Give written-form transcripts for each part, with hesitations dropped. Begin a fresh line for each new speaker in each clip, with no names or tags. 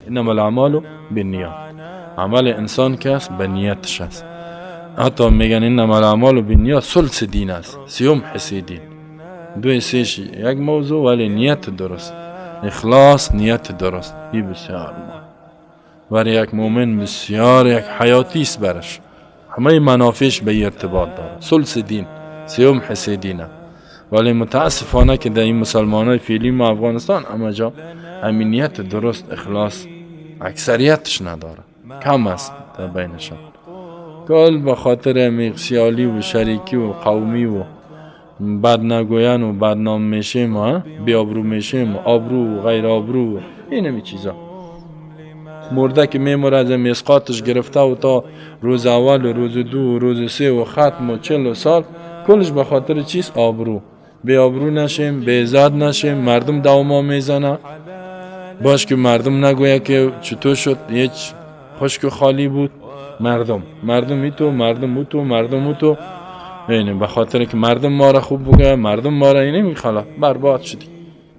انما الاعمال بالنیات. عمل انسان که است به نیتش است. حتی میگن انما الاعمال بالنیات ثلث دین است، سیوم حسی دین. دو حسیش یک موضوع ولی نیت درست، اخلاص، نیت درست، این بسیار مهم. برای یک مومن بسیار یک حیاتی است برش، همه منافعش به ارتباط داره. ثلث دین، سیوم حسی دینه. ولی متاسفانه که در این مسلمانای فعلی ما افغانستان اما جا امنیت درست، اخلاص اکثریتش نداره، کم است در بینشان. کل به خاطر میغسیالی و شریکی و قومی و بد نگوین و بدنام میشیم و بیابرو میشیم، آبرو و غیر آبرو، این همی چیزا. مرده که میموره از مسقاتش گرفته و تا روز اول و روز دو و روز سه و ختم و 40 سال، کلش به خاطر چیز؟ آبرو. بی آبرو نشیم، بی عزت نشیم، مردم دوما میزنه، باش که مردم نگویه که چطور شد، هیچ خشک و خالی بود. مردم ایتو، مردم اوتو، مردم اوتو. اینه به خاطر که مردم ما را خوب بگه، مردم ما را اینه میخلا، برباد شدی.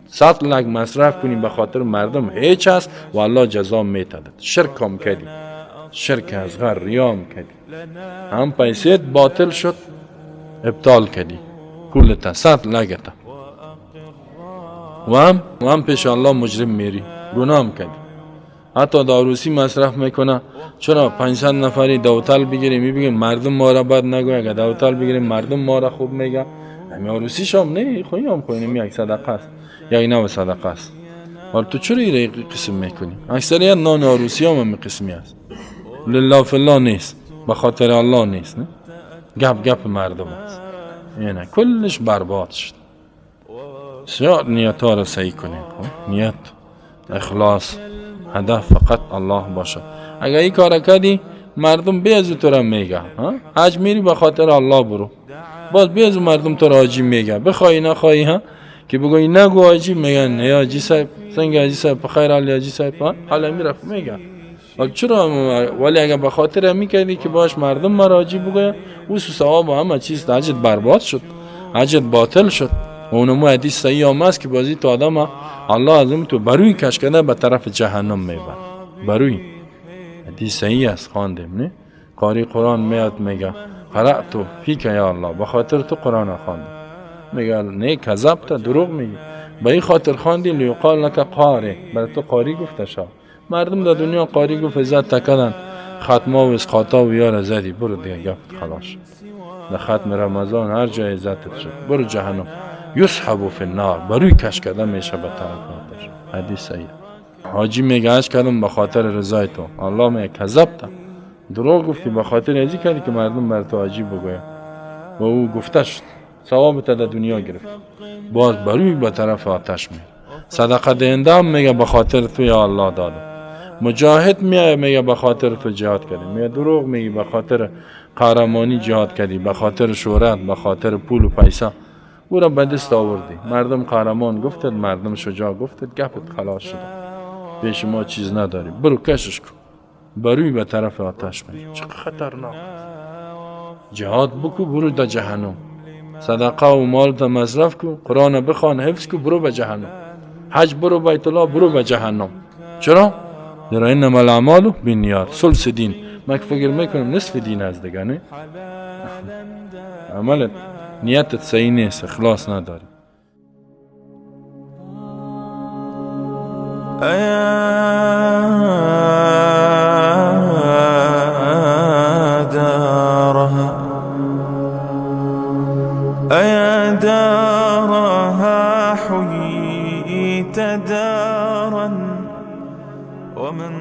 100 لک مصرف کنیم به خاطر مردم هیچ است و الله جزا میتدد. شرک هم کردی، شرک اصغر، ریا هم کردی، هم پیسیت باطل شد، ابطال کردی کلتا 100 لکتا، و هم پیش الله مجرم میری، گناه هم کردی. حتی داروسی مصرف میکنه، چرا 500 نفری دوتل بگیریم میبینیم مردم ما را بد نگوه، اگر دوتل بگیریم مردم ما را خوب میگه. همین عروسیش هم نه، خویی هم خویی یک صدقه است، یک نوع صدقه است. ولی تو چرا این قسم میکنی؟ اکثریت نان عروسی هم این قسمی است، لله فی الله نیست، به خاطر الله نیست، نه؟ گپ مردم است. اینه کلش برباد شد. بسیار نیت ها را صحیح کنیم. نیت، اخلاص، هدف فقط الله باشه. اگر این کار کردی مردم بیازو تو را میگه، حج میری به خاطر الله برو، باز بیازو مردم تو را حاجی میگه، بخوای نخوایی ها که بگوی نگو حاجی، میگن نه حاجی صاحب، سنگ حاجی صاحب بخیر، حال حاجی صاحب، حالا میرفت میگه. ولی چرا؟ ولی اگر به خاطر میکردی که باش مردم ما را حاجی بگه، او ثواب همه چیز حجت برباد شد، حجت باطل شد. و اونمو حدیث صحیح هم است که بازی تو آدم الله ازم تو بروی کش کنه به طرف جهنم میبر. بروی حدیث صحیح است، خواندیم نه؟ قاری قرآن میاد میگه قرأتو فیک یا الله، به خاطر تو قرآن خواندم. میگه نه کذبت، دروغ میگی، به این خاطر خواندی لیقال لک قاری، برای تو قاری گفته شد. مردم در دنیا قاری گفت عزت تکدن، ختمه و اسقاطا و یار زدی، برو دیگه گفت خلاص. در ختم رمضان هر جای عزتت شد، برو جهنم. یسحب فی النار، بروی کش کردن میشه به طرف آتش. حدیث صحیح. حاجی میگه اش کردم به خاطر رضای تو، الله میگه کذبت، دروغ گفتی، به خاطر ازی کردی که مردم بر تو حاجی بگوید و او گفتش ثواب تا در دنیا گرفت، باز بروی به طرف آتش میره. صدقه دهنده هم میگه به خاطر تو یا الله دادم. مجاهد میگه به خاطر تو جهاد کردی، میگه دروغ میگی به خاطر قهرمانی جهاد کردی، به خاطر شهرت، به خاطر پول و پیسه او را به دست آوردی. مردم قهرمان گفتد، مردم شجاع گفتد، گپت خلاص شد، پیش ما چیز نداری، برو کشش کن، بروی به طرف آتش میری. چقدر خطرناک. جهاد بکو، برو در جهنم. صدقه و مال تا مصرف کو، قرآن بخوان، حفظ کو، برو به جهنم. حج برو بیت الله، برو به جهنم. چرا؟ در انما الاعمال بالنیات، ثلث دین. من فکر میکنم نصف دین از دیگه، نه؟ عملت، نیتت صحیح نیست، اخلاص نداری.
أيا دارها حييت دارا ومن